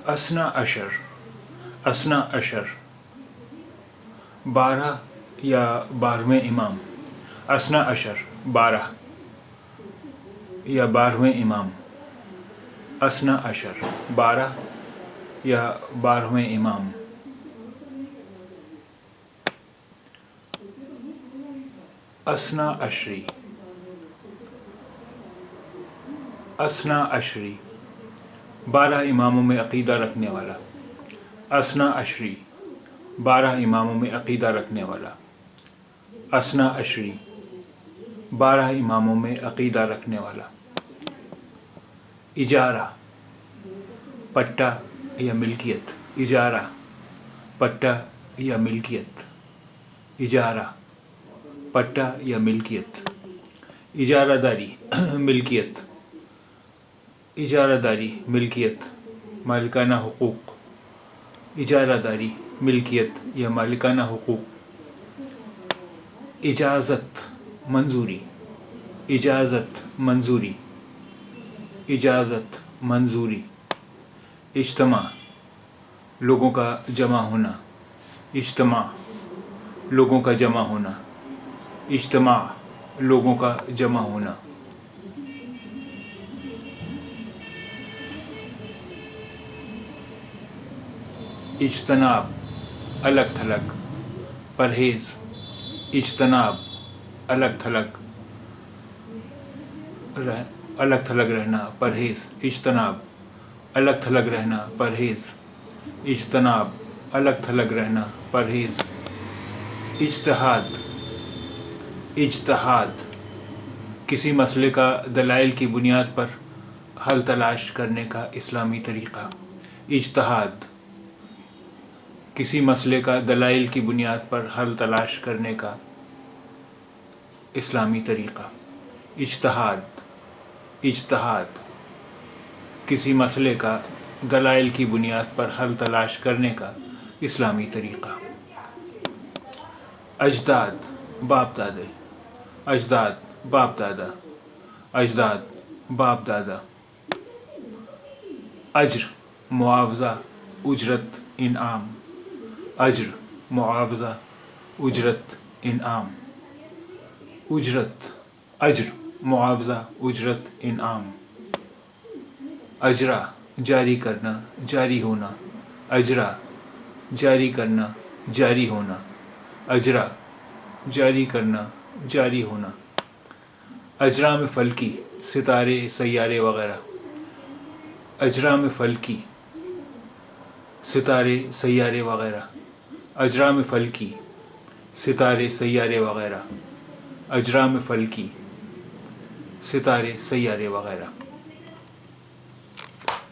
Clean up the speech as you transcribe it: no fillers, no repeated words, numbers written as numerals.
اسنا عشر، اسنا عشر، 12 یا 12ویں امام، اسنا عشر 12 یا 12ویں امام، اسنا عشر 12 یا 12ویں امام۔ اسنا عشری، اسنا عشری، 12 اماموں میں عقیدہ رکھنے والا، اسنا عشری، 12 اماموں میں عقیدہ رکھنے والا، اسنا عشری، 12 اماموں میں عقیدہ رکھنے والا۔ اجارہ، پٹا یا ملکیت، اجارہ، پٹا یا ملکیت، اجارہ، پٹا یا ملکیت۔ اجارہ داری، ملکیت، اجارہ داری، ملکیت، مالکانہ حقوق، اجارہ داری، ملکیت یا مالکانہ حقوق۔ اجازت، منظوری، اجازت، منظوری، اجازت، منظوری۔ اجتماع، لوگوں کا جمع ہونا، اجتماع، لوگوں کا جمع ہونا، اجتماع، لوگوں کا جمع ہونا۔ اجتناب، الگ تھلگ، پرہیز، اجتناب، الگ تھلگ، الگ تھلگ رہنا، پرہیز، اجتناب، الگ تھلگ رہنا، پرہیز، اجتناب، الگ تھلگ رہنا، پرہیز۔ اجتہاد، اجتہاد، کسی مسئلے کا دلائل کی بنیاد پر حل تلاش کرنے کا اسلامی طریقہ۔ اجتہاد، کسی مسئلے کا دلائل کی بنیاد پر حل تلاش کرنے کا اسلامی طریقہ۔ اجتہاد، اجتہاد، کسی مسئلے کا دلائل کی بنیاد پر حل تلاش کرنے کا اسلامی طریقہ۔ اجداد، باپ دادے، اجداد، باپ دادا، اجداد، باپ دادا۔ اجر، معاوضہ، اجرت، انعام، اجر، معاوضہ، اجرت، انعام۔ اجرت، اجر، معاوضہ، اجرت، انعام۔ اجرا، جاری کرنا، جاری ہونا، اجرا، جاری کرنا، جاری ہونا، اجرا، جاری کرنا، جاری ہونا۔ اجرام فلکی، ستارے، سیارے وغیرہ، اجرام فلکی، ستارے، سیارے وغیرہ، اجرام فلکی، ستارے، سیارے وغیرہ، اجرام فلکی، ستارے، سیارے وغیرہ۔